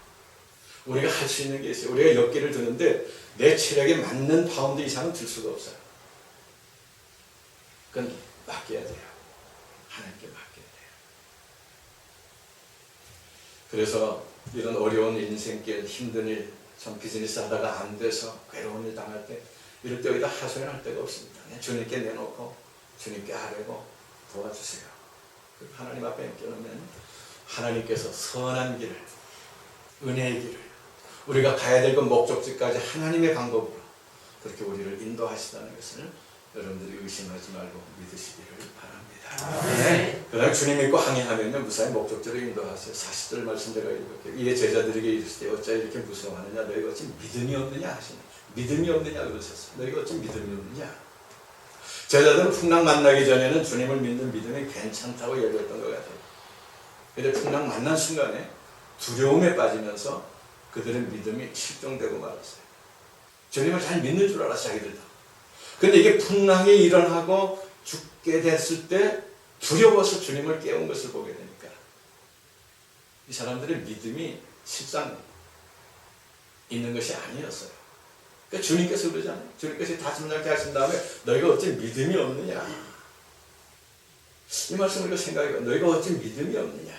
우리가 할 수 있는 게 있어요. 우리가 엿기를 드는데 내 체력에 맞는 파운드 이상은 들 수가 없어요. 그건 맡겨야 돼요. 하나님께 맡겨야 돼요. 그래서 이런 어려운 인생길, 힘든 일, 참 비즈니스 하다가 안 돼서 괴로운 일 당할 때, 이럴 때 여기다 하소연할 데가 없습니다. 그냥 주님께 내놓고 주님께 하려고 도와주세요. 하나님 앞에 맡겨놓으면 하나님께서 선한 길을, 은혜의 길을, 우리가 가야 될 그 목적지까지 하나님의 방법으로 그렇게 우리를 인도하시다는 것을 여러분들이 의심하지 말고 믿으시기를 바랍니다. 네. 그다음에 주님 믿고 항해하면요, 무사히 목적지로 인도하세요. 40절 말씀 제가 읽을게요. 이에 제자들에게 이르시되 어찌 이렇게 무서워하느냐, 너희가 어찌 믿음이 없느냐 하시니, 믿음이 없느냐 그러셨어요. 너희가 어찌 믿음이 없느냐. 제자들은 풍랑 만나기 전에는 주님을 믿는 믿음이 괜찮다고 여겼던 것 같아요. 그런데 풍랑 만난 순간에 두려움에 빠지면서 그들의 믿음이 실종되고 말았어요. 주님을 잘 믿는 줄 알았어요, 자기들도. 근데 이게 풍랑이 일어나고 죽게 됐을 때 두려워서 주님을 깨운 것을 보게 되니까 이 사람들의 믿음이 실상 있는 것이 아니었어요. 그러니까 주님께서 그러잖아요. 주님께서 다짐하게 하신 다음에 너희가 어찌 믿음이 없느냐. 이 말씀을 우리가 생각해봐. 너희가 어찌 믿음이 없느냐.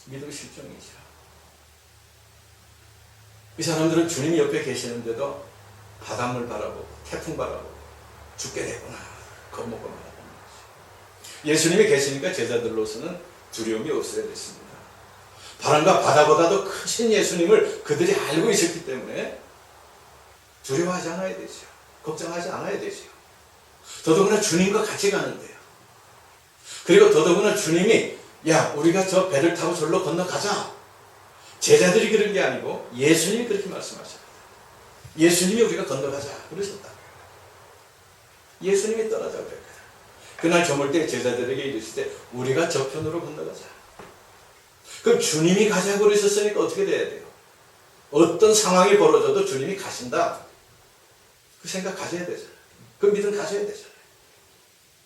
믿음 실종이죠. 이 사람들은 주님이 옆에 계시는데도 바닷물 바라보고 태풍 바라보고 죽게 되구나 겁먹고 말하는 거죠. 예수님이 계시니까 제자들로서는 두려움이 없어야 됐습니다. 바람과 바다보다도 크신 예수님을 그들이 알고 있었기 때문에 두려워하지 않아야 되죠. 걱정하지 않아야 되죠. 더더구나 주님과 같이 가는데요. 그리고 더더구나 주님이 야 우리가 저 배를 타고 절로 건너가자. 제자들이 그런 게 아니고 예수님이 그렇게 말씀하셨다. 예수님이 우리가 건너가자 그러셨다. 예수님이 떠나자고 그랬거든. 그날 저물 때 제자들에게 이르시되 우리가 저편으로 건너가자. 그럼 주님이 가자고 그러셨으니까 어떻게 돼야 돼요? 어떤 상황이 벌어져도 주님이 가신다. 그 생각 가져야 되잖아요. 그 믿음 가져야 되잖아요.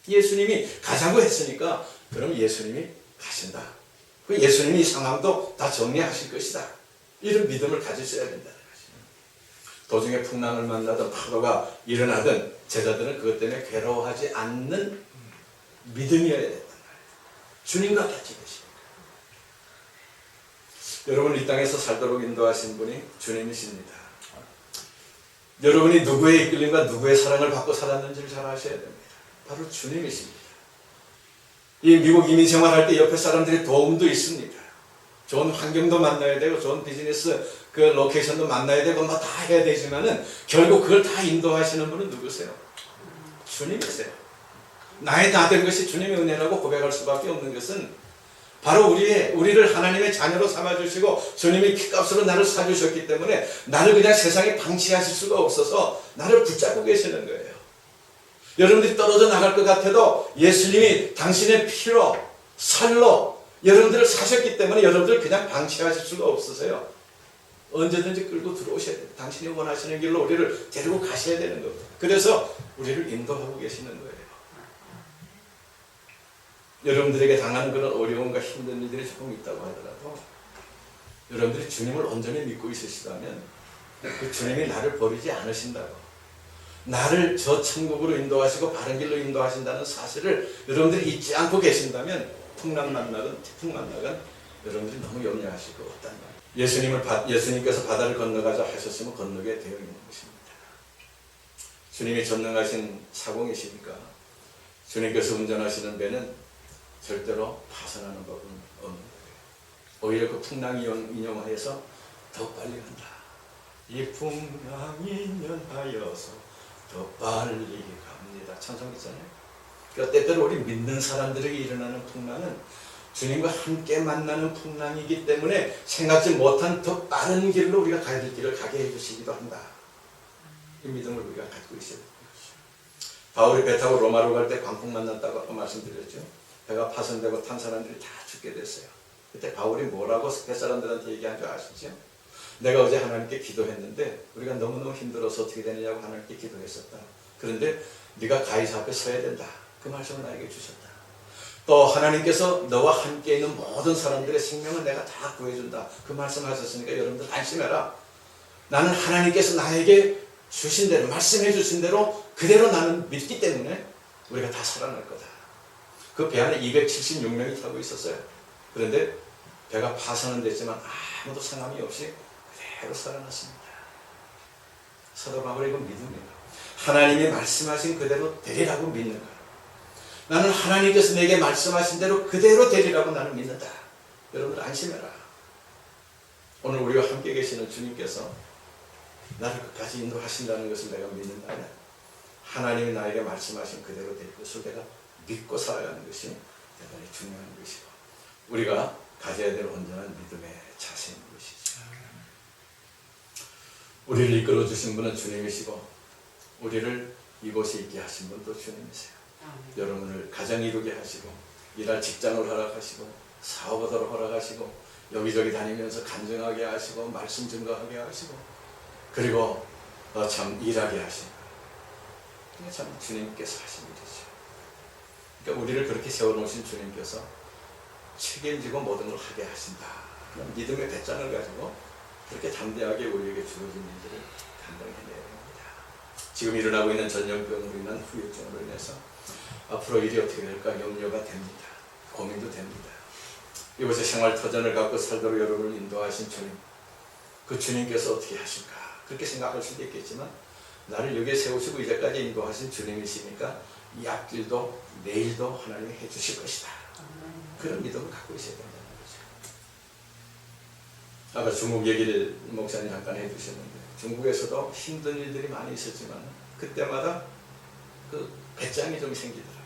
예수님이 가자고 했으니까 그럼 예수님이 가신다. 그 예수님이 이 상황도 다 정리하실 것이다. 이런 믿음을 가지셔야 된다는 것이죠. 도중에 풍랑을 만나든 파도가 일어나든 제자들은 그것 때문에 괴로워하지 않는 믿음이어야 된단 말이에요. 주님과 같이 계십니다. 여러분 이 땅에서 살도록 인도하신 분이 주님이십니다. 여러분이 누구의 이끌림과 누구의 사랑을 받고 살았는지를 잘 아셔야 됩니다. 바로 주님이십니다. 이 미국 이민 생활할 때 옆에 사람들의 도움도 있습니다. 좋은 환경도 만나야 되고 좋은 비즈니스 그 로케이션도 만나야 되고 뭐 다 해야 되지만은 결국 그걸 다 인도하시는 분은 누구세요? 주님이세요. 나의 다 된 것이 주님의 은혜라고 고백할 수밖에 없는 것은 바로 우리를 하나님의 자녀로 삼아주시고 주님이 피값으로 나를 사주셨기 때문에 나를 그냥 세상에 방치하실 수가 없어서 나를 붙잡고 계시는 거예요. 여러분들이 떨어져 나갈 것 같아도 예수님이 당신의 피로 살로 여러분들을 사셨기 때문에 여러분들을 그냥 방치하실 수가 없으세요. 언제든지 끌고 들어오셔야 돼요. 당신이 원하시는 길로 우리를 데리고 가셔야 되는 겁니다. 그래서 우리를 인도하고 계시는 거예요. 여러분들에게 당하는 그런 어려움과 힘든 일들이 조금 있다고 하더라도 여러분들이 주님을 온전히 믿고 있으시다면 그 주님이 나를 버리지 않으신다고, 나를 저 천국으로 인도하시고 바른 길로 인도하신다는 사실을 여러분들이 잊지 않고 계신다면 풍랑 만나건 태풍 만나건 여러분들이 너무 염려하실 것 없단 말이에요. 예수님께서 바다를 건너가자 하셨으면 건너게 되어 있는 것입니다. 주님이 전능하신 사공이시니까 주님께서 운전하시는 배는 절대로 파손하는 법은 없는 거예요. 오히려 그 풍랑이 인용하여서 더 빨리 간다. 이 풍랑이 인용하여서 더 빨리 갑니다. 찬송 있잖아요. 그러니까 때때로 우리 믿는 사람들에게 일어나는 풍랑은 주님과 함께 만나는 풍랑이기 때문에 생각지 못한 더 빠른 길로 우리가 가야 될 길을 가게 해주시기도 한다. 이 믿음을 우리가 갖고 있어야 됩니다. 바울이 배 타고 로마로 갈 때 광풍 만났다고 아까 말씀드렸죠. 배가 파손되고 탄 사람들이 다 죽게 됐어요. 그때 바울이 뭐라고 뱃사람들한테 얘기한 줄 아시죠? 내가 어제 하나님께 기도했는데 우리가 너무너무 힘들어서 어떻게 되느냐고 하나님께 기도했었다. 그런데 네가 가이사 앞에 서야 된다. 그 말씀을 나에게 주셨다. 또 하나님께서 너와 함께 있는 모든 사람들의 생명을 내가 다 구해준다. 그 말씀하셨으니까 여러분들 안심해라. 나는 하나님께서 나에게 주신 대로 말씀해 주신 대로 그대로 나는 믿기 때문에 우리가 다 살아날 거다. 그 배 안에 276명이 타고 있었어요. 그런데 배가 파손은 됐지만 아무도 상함이 없이 그대로 살아났습니다. 사도 바울의 이건 믿음이에요. 하나님이 말씀하신 그대로 되리라고 믿는 거예요. 나는 하나님께서 내게 말씀하신 대로 그대로 되리라고 나는 믿는다. 여러분들 안심해라. 오늘 우리와 함께 계시는 주님께서 나를 끝까지 인도하신다는 것을 내가 믿는다면 하나님이 나에게 말씀하신 그대로 될 것을 내가 믿고 살아가는 것이 대단히 중요한 것이고 우리가 가져야 될 온전한 믿음의 자세인 것이죠. 우리를 이끌어 주신 분은 주님이시고 우리를 이곳에 있게 하신 분도 주님이세요. 여러분을 가정 이루게 하시고 일할 직장을 허락하시고 사업하도록 허락하시고 여기저기 다니면서 간증하게 하시고 말씀 증거하게 하시고 그리고 참 일하게 하시고 이게 참 주님께서 하신 일이죠. 그러니까 우리를 그렇게 세워놓으신 주님께서 책임지고 모든 걸 하게 하신다. 그런 믿음의 배짱을 가지고 그렇게 담대하게 우리에게 주어진 일들을 감당해내야 됩니다. 지금 일어나고 있는 전염병으로 인한 후유증으로 인해서 앞으로 일이 어떻게 될까 염려가 됩니다. 고민도 됩니다. 이곳에 생활터전을 갖고 살도록 여러분을 인도하신 주님, 그 주님께서 어떻게 하실까 그렇게 생각할 수도 있겠지만 나를 여기에 세우시고 이제까지 인도하신 주님이시니까 이 앞길도 내일도 하나님이 해주실 것이다. 그런 믿음을 갖고 있어야 된다는 거죠. 아까 중국 얘기를 목사님 잠깐 해주셨는데 중국에서도 힘든 일들이 많이 있었지만 그때마다 그 배짱이 좀 생기더라고요.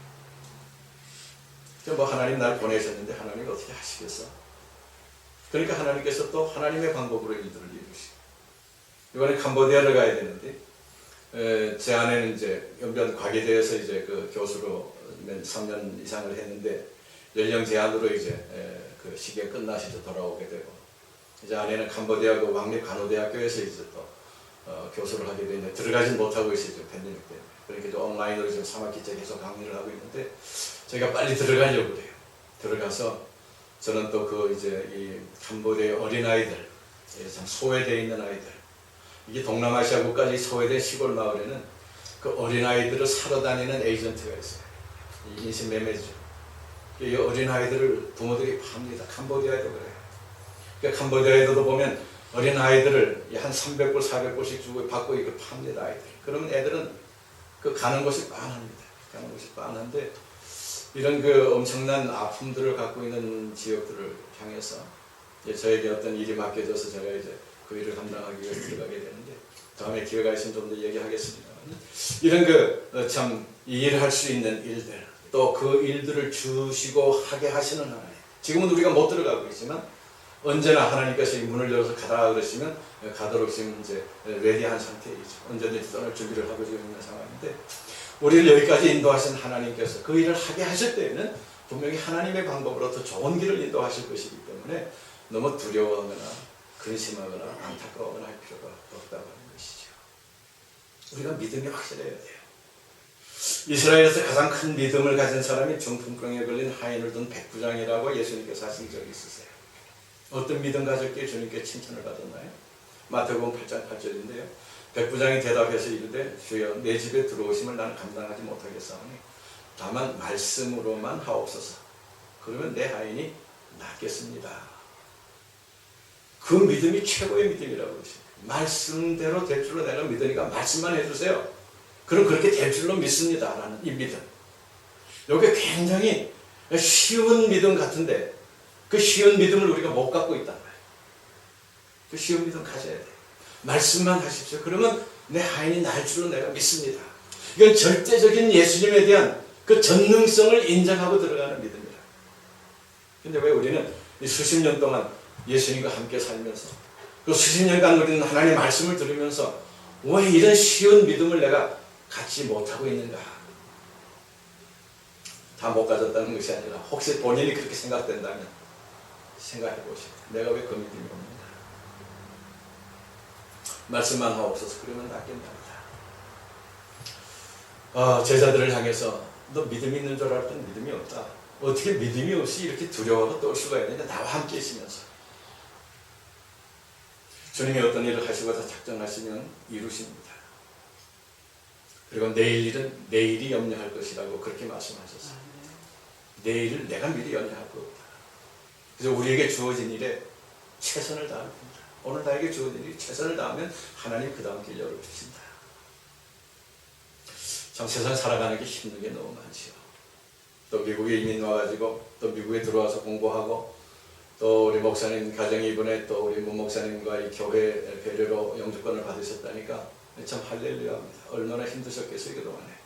뭐 하나님 날 보내셨는데 하나님이 어떻게 하시겠어? 그러니까 하나님께서 또 하나님의 방법으로 일들을 이루시고 이번에 캄보디아를 가야 되는데 제 아내는 이제 연변 과기대에서 이제 그 교수로 3년 이상을 했는데 연령 제한으로 이제 그 시기가 끝나셔서 돌아오게 되고 이제 아내는 캄보디아 그 왕립 간호대학교에서 이제 또 교수를 하게 되는데 들어가진 못하고 있어요. 팬데믹 때문에. 그러니까 이제 온라인으로 지금 3학기째 계속 강의를 하고 있는데 저희가 빨리 들어가려고 그래요. 들어가서 저는 또 그 이제 이 캄보디아 어린아이들, 참 소외되어 있는 아이들, 이게 동남아시아 국가 소외된 시골 마을에는 그 어린아이들을 사러 다니는 에이전트가 있어요. 인신 매매죠. 이 어린아이들을 부모들이 팝니다. 캄보디아에도 그래요. 그러니까 캄보디아에도 보면 어린아이들을 한 300불, 400불씩 주고 받고 이걸 팝니다. 아이들. 그러면 애들은 그 가는 곳이 빤합니다. 가는 곳이 빤한데 이런 그 엄청난 아픔들을 갖고 있는 지역들을 향해서 저에게 어떤 일이 맡겨져서 제가 이제 그 일을 감당하기 위해 들어가게 되는데 다음에 기회가 있으면 좀 더 얘기하겠습니다. 이런 그 참 일할 수 있는 일들 또 그 일들을 주시고 하게 하시는 하나님. 지금은 우리가 못 들어가고 있지만 언제나 하나님께서 이 문을 열어서 가라 그러시면 가도록 지금 이제 레디한 상태이죠. 언제든지 떠날 준비를 하고 지금 있는 상황인데 우리를 여기까지 인도하신 하나님께서 그 일을 하게 하실 때에는 분명히 하나님의 방법으로 더 좋은 길을 인도하실 것이기 때문에 너무 두려워하거나 근심하거나 안타까워하거나 할 필요가 없다고 하는 것이죠. 우리가 믿음이 확실해야 돼요. 이스라엘에서 가장 큰 믿음을 가진 사람이 중풍병에 걸린 하인을 둔 백부장이라고 예수님께서 하신 적이 있으세요. 어떤 믿음 가졌기에 주님께 칭찬을 받았나요? 마태복음 8장 8절인데요. 백부장이 대답해서 이르되 주여 내 집에 들어오심을 나는 감당하지 못하겠사오니 다만 말씀으로만 하옵소서. 그러면 내 하인이 낫겠습니다. 그 믿음이 최고의 믿음이라고 그러십니다. 말씀대로 될 줄로 내가 믿으니까 말씀만 해주세요. 그럼 그렇게 될 줄로 믿습니다. 라는 이 믿음. 이게 굉장히 쉬운 믿음 같은데 그 쉬운 믿음을 우리가 못 갖고 있단 말이에요. 그 쉬운 믿음 가져야 돼요. 말씀만 하십시오. 그러면 내 하인이 날 줄로 내가 믿습니다. 이건 절대적인 예수님에 대한 그 전능성을 인정하고 들어가는 믿음이라. 근데 왜 우리는 이 수십 년 동안 예수님과 함께 살면서 그 수십 년간 우리는 하나님의 말씀을 들으면서 왜 이런 쉬운 믿음을 내가 갖지 못하고 있는가? 다 못 가졌다는 것이 아니라 혹시 본인이 그렇게 생각된다면 생각해 보시고 내가 왜 그 믿음이 없는가? 말씀만 하옵소서. 그러면 낫겠답니다. 제자들을 향해서 너 믿음이 있는 줄 알았더니 믿음이 없다. 어떻게 믿음이 없이 이렇게 두려워하고 떨 수가 있느냐? 나와 함께 있으면서. 주님이 어떤 일을 하시고자 작정하시면 이루십니다. 그리고 내일 일은 내일이 염려할 것이라고 그렇게 말씀하셨어요. 내일을 내가 미리 염려할 것 없다. 그래서 우리에게 주어진 일에 최선을 다할 겁니다. 오늘 나에게 주어진 일이 최선을 다하면 하나님 그 다음 길 열어주신다. 참 세상 살아가는 게 힘든 게 너무 많지요. 또 미국에 이민 와가지고 또 미국에 들어와서 공부하고 또 우리 목사님 가정이 이번에 또 우리 문 목사님과 이 교회 배려로 영주권을 받으셨다니까 참 할렐루야입니다. 얼마나 힘드셨겠어요 그동안에.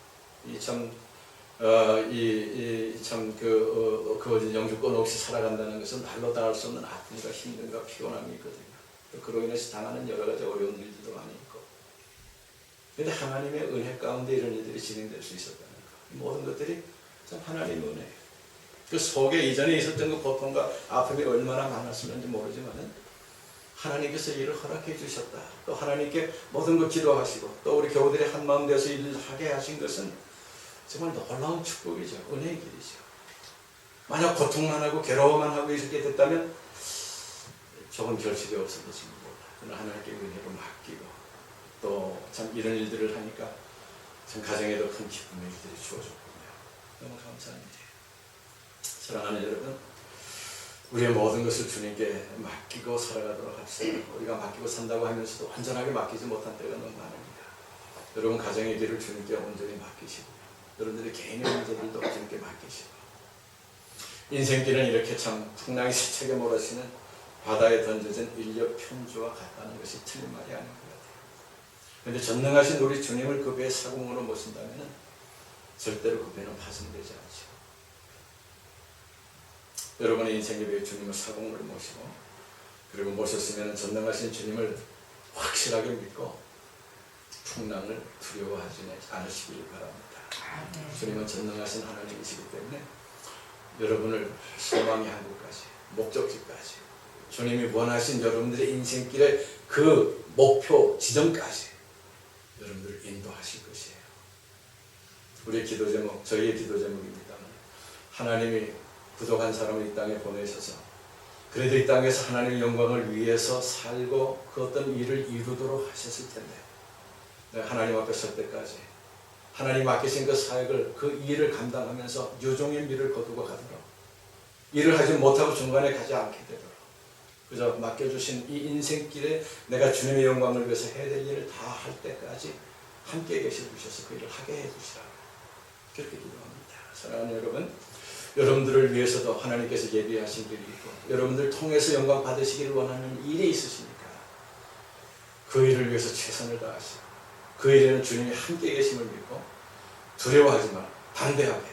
그 영주권 없이 살아간다는 것은 말로 다 할 수 없는 아픔과 힘듦과 피곤함이 있거든요. 또 그로 인해서 당하는 여러 가지 어려운 일들도 많이 있고. 그런데 하나님의 은혜 가운데 이런 일들이 진행될 수 있었다는 거. 이 모든 것들이 참 하나님의 은혜예요. 그 속에 이전에 있었던 그 고통과 아픔이 얼마나 많았을는지 모르지만은 하나님께서 일을 허락해 주셨다. 또 하나님께 모든 것 기도하시고 또 우리 교우들이 한마음 되어서 일을 하게 하신 것은 정말 놀라운 축복이죠. 은혜의 길이죠. 만약 고통만 하고 괴로워만 하고 이렇게 됐다면 조금 결실이 없어졌을지 몰라. 그러나 하나님께 은혜로 맡기고 또 참 이런 일들을 하니까 참 가정에도 큰 기쁨의 일들이 주어졌군요. 너무 감사합니다. 사랑하는 여러분, 우리의 모든 것을 주님께 맡기고 살아가도록 합시다. 우리가 맡기고 산다고 하면서도 완전하게 맡기지 못한 때가 너무 많습니다. 여러분 가정의 길을 주님께 온전히 맡기시고 여러분들의 개인의 문제들도 주님께 맡기시고 인생길은 이렇게 참 풍랑이 세차게 몰아치는 바다에 던져진 인력 편주와 같다는 것이 틀린 말이 아닌 것 같아요. 그런데 전능하신 우리 주님을 그 배의 사공으로 모신다면 절대로 그 배는 파손되지 않죠. 여러분의 인생의 배에 주님을 사공으로 모시고 그리고 모셨으면 전능하신 주님을 확실하게 믿고 풍랑을 두려워하지 않으시길 바랍니다. 주님은 전능하신 하나님이시기 때문에 여러분을 소망의 항구까지 목적지까지 주님이 원하신 여러분들의 인생길의 그 목표 지점까지 여러분들을 인도하실 것이에요. 우리의 기도 제목, 저희의 기도 제목입니다만 하나님이 부족한 사람을 이 땅에 보내셔서 그래도 이 땅에서 하나님의 영광을 위해서 살고 그 어떤 일을 이루도록 하셨을 텐데 내가 하나님 앞에 설 때까지 하나님 맡기신 그 사역을 그 일을 감당하면서 유종의 미를 거두고 가도록 일을 하지 못하고 중간에 가지 않게 되도록 그저 맡겨주신 이 인생길에 내가 주님의 영광을 위해서 해야 될 일을 다 할 때까지 함께 계셔 주셔서 그 일을 하게 해주시라고 그렇게 기도합니다. 사랑하는 여러분, 여러분들을 위해서도 하나님께서 예비하신 길이 있고 여러분들 통해서 영광 받으시기를 원하는 일이 있으시니까 그 일을 위해서 최선을 다하시고 그 일에는 주님이 함께 계심을 믿고 두려워하지 마 담대하게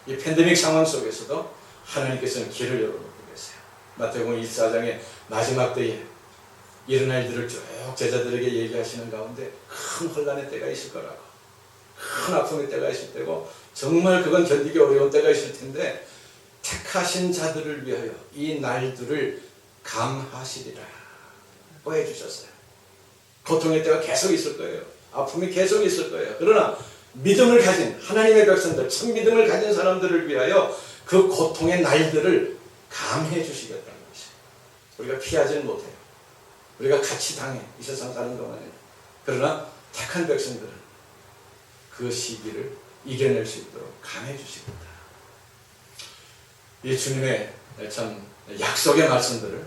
이 팬데믹 상황 속에서도 하나님께서는 길을 열어놓고 계세요. 마태복음 24장의 마지막 때에 일어날 일들을 쭉 제자들에게 얘기하시는 가운데 큰 혼란의 때가 있을 거라고 큰 아픔의 때가 있을 때고 정말 그건 견디기 어려운 때가 있을 텐데 택하신 자들을 위하여 이 날들을 감하시리라 해주셨어요. 고통의 때가 계속 있을 거예요. 아픔이 계속 있을 거예요. 그러나 믿음을 가진 하나님의 백성들, 참 믿음을 가진 사람들을 위하여 그 고통의 날들을 감해 주시겠다는 것이에요. 우리가 피하지는 못해요. 우리가 같이 당해 이 세상 사는 동안에. 그러나 택한 백성들은 그 시기를 이겨낼 수 있도록 감해 주시겠다. 이 주님의 참 약속의 말씀들을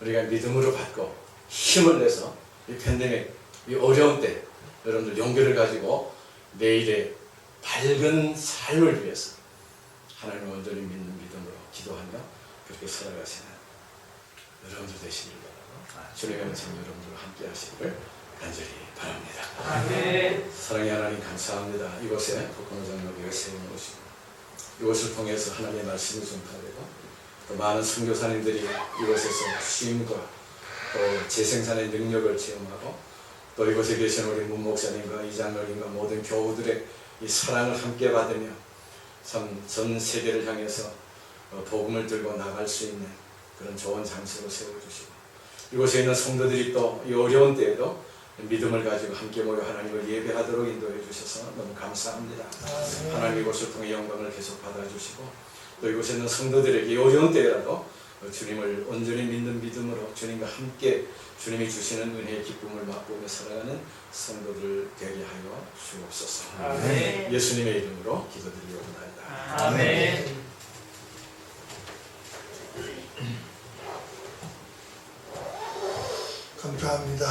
우리가 믿음으로 받고 힘을 내서 이 팬데믹, 이 어려운 때 여러분들 용기를 가지고 내일의 밝은 삶을 위해서 하나님을 온전히 믿는 믿음으로 기도하며 그렇게 살아가시는 여러분들 되시길 바라고 주님의 은총 여러분들과 함께 하시기를 간절히 바랍니다. 아멘. 사랑의 하나님 감사합니다. 이곳에 북한호장로교회 세워놓으시고 이곳을 통해서 하나님의 말씀이 전파되고 또 많은 선교사님들이 이곳에서 쉼과 또 재생산의 능력을 체험하고 또 이곳에 계신 우리 문 목사님과 이장로님과 모든 교우들의 이 사랑을 함께 받으며 참 전 세계를 향해서 복음을 들고 나갈 수 있는 그런 좋은 장소로 세워주시고 이곳에 있는 성도들이 또 이 어려운 때에도 믿음을 가지고 함께 모여 하나님을 예배하도록 인도해 주셔서 너무 감사합니다. 하나님 이곳을 통해 영광을 계속 받아주시고 또 이곳에 있는 성도들에게 이 어려운 때라도 주님을 온전히 믿는 믿음으로 주님과 함께 주님이 주시는 은혜의 기쁨을 맛보며 살아가는 성도들 되게 하여 주옵소서. 아멘. 예수님의 이름으로 기도드리옵나이다. 아멘. 감사합니다.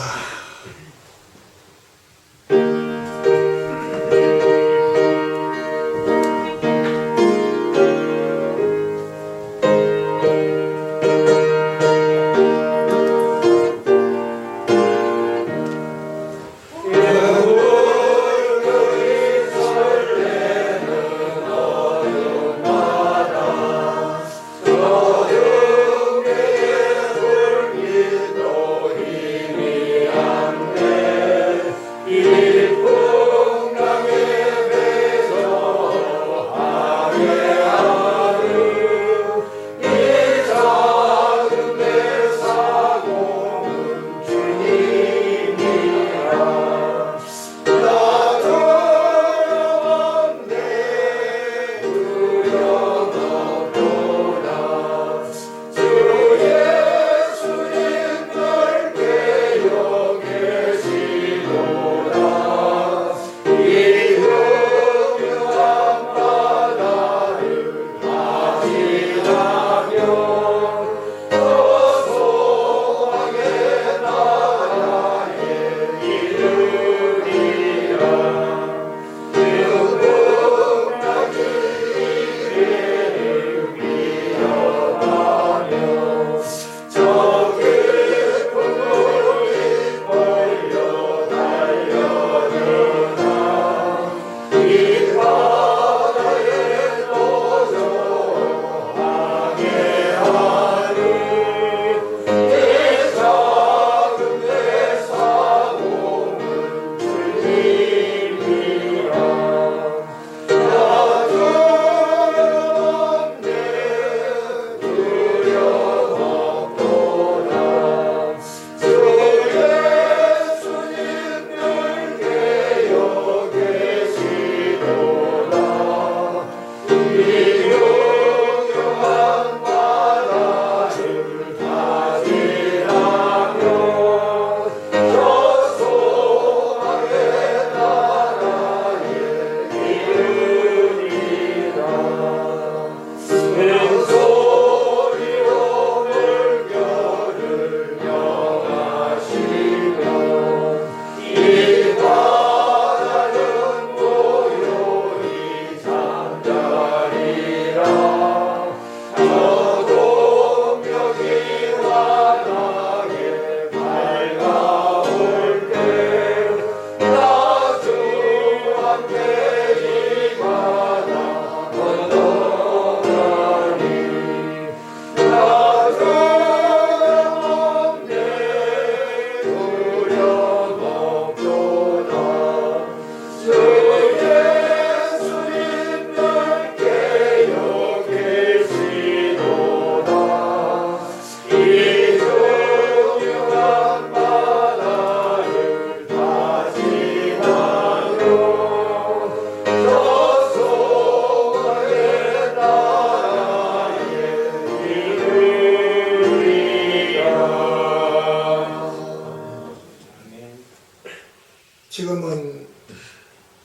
지금은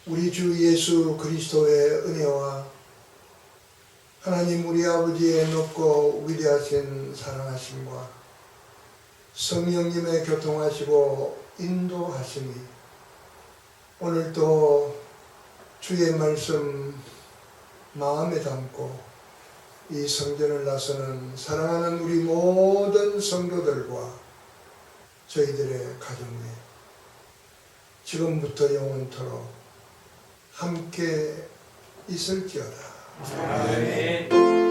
우리 주 예수 그리스도의 은혜와 하나님 우리 아버지의 높고 위대하신 사랑하심과 성령님의 교통하시고 인도하심이 오늘도 주의 말씀 마음에 담고 이 성전을 나서는 사랑하는 우리 모든 성도들과 저희들의 가정에 지금부터 영원토록 함께 있을지어다. 아멘.